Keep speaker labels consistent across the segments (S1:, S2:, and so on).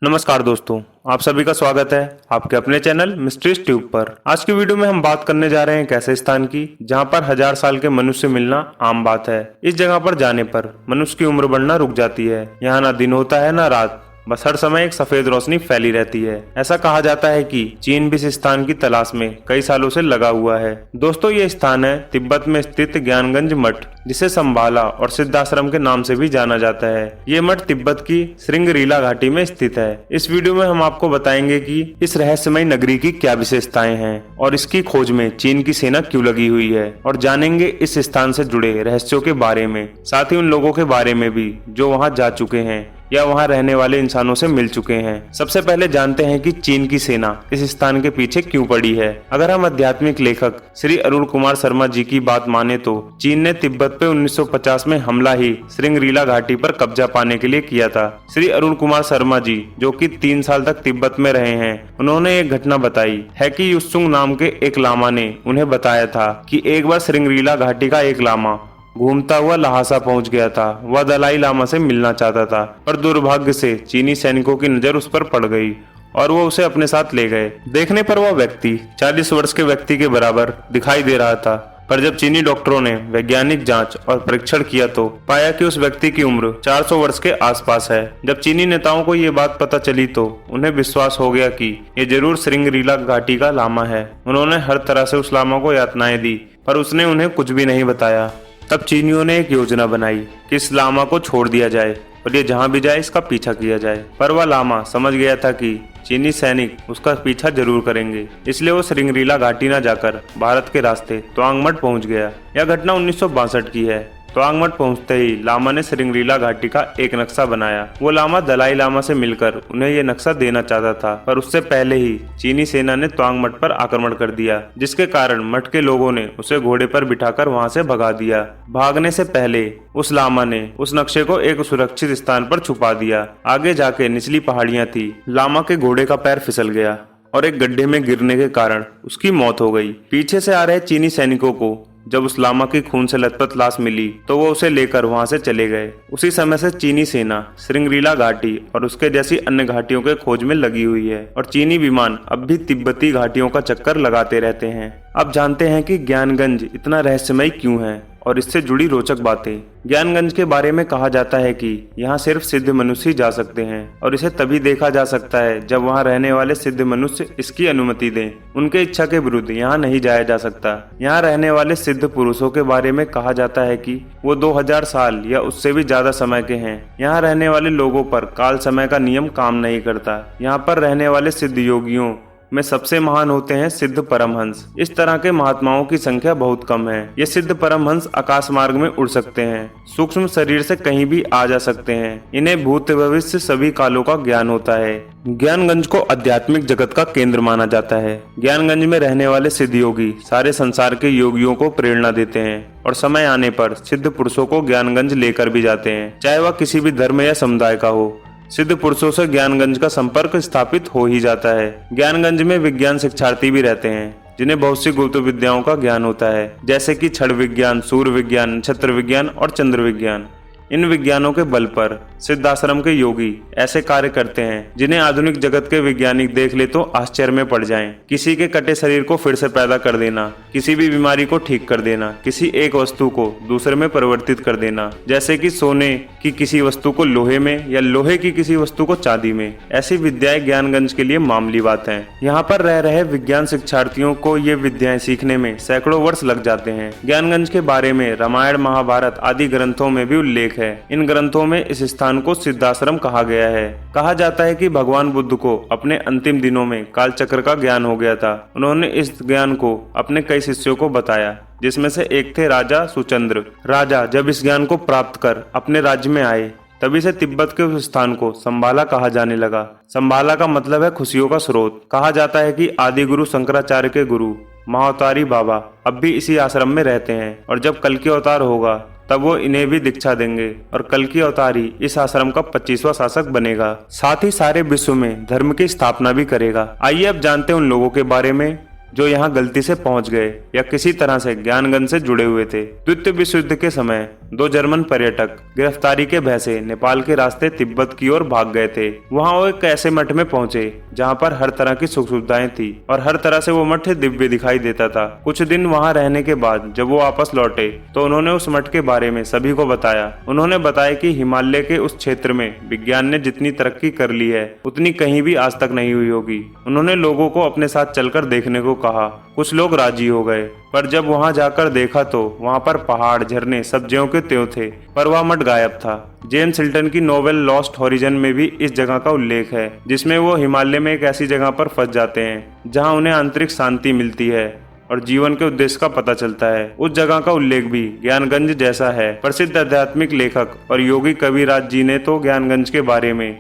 S1: नमस्कार दोस्तों, आप सभी का स्वागत है आपके अपने चैनल मिस्ट्रीज ट्यूब पर। आज की वीडियो में हम बात करने जा रहे हैं एक ऐसे स्थान की जहां पर 1000 साल के मनुष्य मिलना आम बात है। इस जगह पर जाने पर मनुष्य की उम्र बढ़ना रुक जाती है। यहाँ ना दिन होता है ना रात, बस हर समय एक सफेद रोशनी फैली रहती है। ऐसा कहा जाता है कि चीन भी इस स्थान की तलाश में कई सालों से लगा हुआ है। दोस्तों, ये स्थान है तिब्बत में स्थित ज्ञानगंज मठ, जिसे संभाला और सिद्धाश्रम के नाम से भी जाना जाता है। ये मठ तिब्बत की श्रृंगरीला घाटी में स्थित है। इस वीडियो में हम आपको बताएंगे कि इस रहस्यमय नगरी की क्या विशेषताएं हैं और इसकी खोज में चीन की सेना क्यों लगी हुई है, और जानेंगे इस स्थान से जुड़े रहस्यों के बारे में, साथ ही उन लोगों के बारे में भी जो वहां जा चुके हैं या वहां रहने वाले इंसानों से मिल चुके हैं। सबसे पहले जानते हैं कि चीन की सेना इस स्थान के पीछे क्यों पड़ी है। अगर हम आध्यात्मिक लेखक श्री अरुण कुमार शर्मा जी की बात माने तो चीन ने तिब्बत पे 1950 में हमला ही श्रृंगरीला घाटी पर कब्जा पाने के लिए किया था। श्री अरुण कुमार शर्मा जी, जो कि 3 साल तक तिब्बत में रहे हैं, उन्होंने एक घटना बताई है कि युत्सुंग नाम के एक लामा ने उन्हें बताया था कि एक बार श्रृंगरीला घाटी का एक लामा घूमता हुआ लहासा पहुंच गया था। वह दलाई लामा से मिलना चाहता था, पर दुर्भाग्य से चीनी सैनिकों की नजर उस पर पड़ गई और वो उसे अपने साथ ले गए। देखने पर वह व्यक्ति 40 वर्ष के व्यक्ति के बराबर दिखाई दे रहा था, पर जब चीनी डॉक्टरों ने वैज्ञानिक जांच और परीक्षण किया तो पाया कि उस व्यक्ति की उम्र 400 वर्ष के आसपास है। जब चीनी नेताओं को ये बात पता चली तो उन्हें विश्वास हो गया कि ये जरूर श्रृंगरीला घाटी का लामा है। उन्होंने हर तरह से उस लामा को यातनाएं दी, पर उसने उन्हें कुछ भी नहीं बताया। तब चीनियों ने एक योजना बनाई कि इस लामा को छोड़ दिया जाए और ये जहां भी जाए इसका पीछा किया जाए। पर वह लामा समझ गया था कि चीनी सैनिक उसका पीछा जरूर करेंगे, इसलिए वो श्रृंगरीला घाटी न जाकर भारत के रास्ते तवांग मठ पहुंच गया। यह घटना 1962 की है। तवांग मठ पहुंचते ही लामा ने श्रृंगरीला घाटी का एक नक्शा बनाया। वो लामा दलाई लामा से मिलकर उन्हें ये नक्शा देना चाहता था, पर उससे पहले ही चीनी सेना ने तवांग मठ पर आक्रमण कर दिया, जिसके कारण मठ के लोगों ने उसे घोड़े पर बिठाकर वहां से भगा दिया। भागने से पहले उस लामा ने उस नक्शे को एक सुरक्षित स्थान पर छुपा दिया। आगे जाके निचली पहाड़ियां थी। लामा के घोड़े का पैर फिसल गया और एक गड्ढे में गिरने के कारण उसकी मौत हो गई। पीछे से आ रहे चीनी सैनिकों को जब उस लामा की खून से लथपथ लाश मिली तो वो उसे लेकर वहां से चले गए। उसी समय से चीनी सेना श्रृंगरीला घाटी और उसके जैसी अन्य घाटियों के खोज में लगी हुई है, और चीनी विमान अब भी तिब्बती घाटियों का चक्कर लगाते रहते हैं। अब जानते हैं कि ज्ञानगंज इतना रहस्यमय क्यों है और इससे जुड़ी रोचक बातें। ज्ञानगंज के बारे में कहा जाता है कि यहाँ सिर्फ सिद्ध मनुष्य ही जा सकते हैं, और इसे तभी देखा जा सकता है जब वहाँ रहने वाले सिद्ध मनुष्य इसकी अनुमति दें। उनके इच्छा के विरुद्ध यहाँ नहीं जाया जा सकता। यहाँ रहने वाले सिद्ध पुरुषों के बारे में कहा जाता है कि वो 2000 साल या उससे भी ज्यादा समय के हैं। यहाँ रहने वाले लोगों पर काल समय का नियम काम नहीं करता। यहाँ पर रहने वाले सिद्ध योगियों में सबसे महान होते हैं सिद्ध परमहंस। इस तरह के महात्माओं की संख्या बहुत कम है। ये सिद्ध परमहंस आकाश मार्ग में उड़ सकते हैं, सूक्ष्म शरीर से कहीं भी आ जा सकते हैं। इन्हें भूत भविष्य सभी कालों का ज्ञान होता है। ज्ञानगंज को आध्यात्मिक जगत का केंद्र माना जाता है। ज्ञानगंज में रहने वाले सिद्ध योगी सारे संसार के योगियों को प्रेरणा देते हैं और समय आने पर सिद्ध पुरुषों को ज्ञानगंज लेकर भी जाते हैं, चाहे वह किसी भी धर्म या समुदाय का हो। सिद्ध पुरुषों से ज्ञानगंज का संपर्क स्थापित हो ही जाता है। ज्ञानगंज में विज्ञान शिक्षार्थी भी रहते हैं जिन्हें बहुत सी गुप्त विद्याओं का ज्ञान होता है, जैसे कि क्षण विज्ञान, सूर्य विज्ञान, नक्षत्र विज्ञान और चंद्र विज्ञान। इन विज्ञानों के बल पर सिद्धाश्रम के योगी ऐसे कार्य करते हैं जिन्हें आधुनिक जगत के वैज्ञानिक देख ले तो आश्चर्य में पड़ जाएं। किसी के कटे शरीर को फिर से पैदा कर देना, किसी भी बीमारी को ठीक कर देना, किसी एक वस्तु को दूसरे में परिवर्तित कर देना, जैसे कि सोने की किसी वस्तु को लोहे में या लोहे की किसी वस्तु को चांदी में। ऐसी विद्याएं ज्ञानगंज के लिए मामूली बात है। यहाँ पर रह रहे विज्ञान शिक्षार्थियों को ये विद्याएं सीखने में सैकड़ों वर्ष लग जाते हैं। ज्ञानगंज के बारे में रामायण, महाभारत आदि ग्रंथों में भी उल्लेख है। इन ग्रंथों में इस स्थान को सिद्धाश्रम कहा गया है। कहा जाता है कि भगवान बुद्ध को अपने अंतिम दिनों में काल चक्र का ज्ञान हो गया था। उन्होंने इस ज्ञान को अपने कई शिष्यों को बताया, जिसमें से एक थे राजा सुचंद्र। राजा जब इस ज्ञान को प्राप्त कर अपने राज्य में आए, तभी से तिब्बत के उस स्थान को संभाला कहा जाने लगा। संभाला का मतलब है खुशियों का स्रोत। कहा जाता है कि आदि गुरु शंकराचार्य के गुरु महाअवतारी बाबा अब भी इसी आश्रम में रहते हैं, और जब कल की अवतार होगा तब वो इन्हें भी दीक्षा देंगे और कल की अवतारी इस आश्रम का 25वां शासक बनेगा। साथ ही सारे विश्व में धर्म की स्थापना भी करेगा। आइए अब जानते हैं उन लोगों के बारे में जो यहाँ गलती से पहुंच गए या किसी तरह से ज्ञानगंज से जुड़े हुए थे। द्वितीय विश्व युद्ध के समय दो जर्मन पर्यटक गिरफ्तारी के भय से नेपाल के रास्ते तिब्बत की ओर भाग गए थे। वहां वो एक ऐसे मठ में पहुंचे जहां पर हर तरह की सुख सुविधाएं थी और हर तरह से वो मठ दिव्य दिखाई देता था। कुछ दिन वहां रहने के बाद जब वो वापस लौटे तो उन्होंने उस मठ के बारे में सभी को बताया। उन्होंने बताया कि हिमालय के उस क्षेत्र में विज्ञान ने जितनी तरक्की कर ली है उतनी कहीं भी आज तक नहीं हुई होगी। उन्होंने लोगों को अपने साथ चलकर देखने को कहा। कुछ लोग राजी हो गए, पर जब वहां जाकर देखा तो वहां पर पहाड़, झरने सब ज्यों के त्यों थे, पर वह मठ गायब था। जेम्स हिल्टन की नोवेल लॉस्ट हॉरिजन में भी इस जगह का उल्लेख है, जिसमें वो हिमालय में एक ऐसी जगह पर फंस जाते हैं जहां उन्हें आंतरिक शांति मिलती है और जीवन के उद्देश्य का पता चलता है। उस जगह का उल्लेख भी ज्ञानगंज जैसा है। प्रसिद्ध आध्यात्मिक लेखक और योगी कबीरदास जी ने तो ज्ञानगंज के बारे में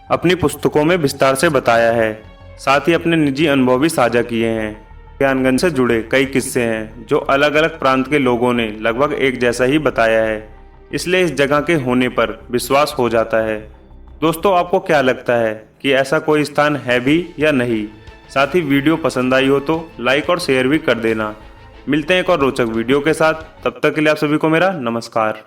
S1: अपनी पुस्तकों में विस्तार से बताया है, साथ ही अपने निजी अनुभव भी साझा किए हैं। ज्ञानगंज से जुड़े कई किस्से हैं जो अलग अलग प्रांत के लोगों ने लगभग एक जैसा ही बताया है, इसलिए इस जगह के होने पर विश्वास हो जाता है। दोस्तों, आपको क्या लगता है कि ऐसा कोई स्थान है भी या नहीं? साथ ही वीडियो पसंद आई हो तो लाइक और शेयर भी कर देना। मिलते हैं एक और रोचक वीडियो के साथ, तब तक के लिए आप सभी को मेरा नमस्कार।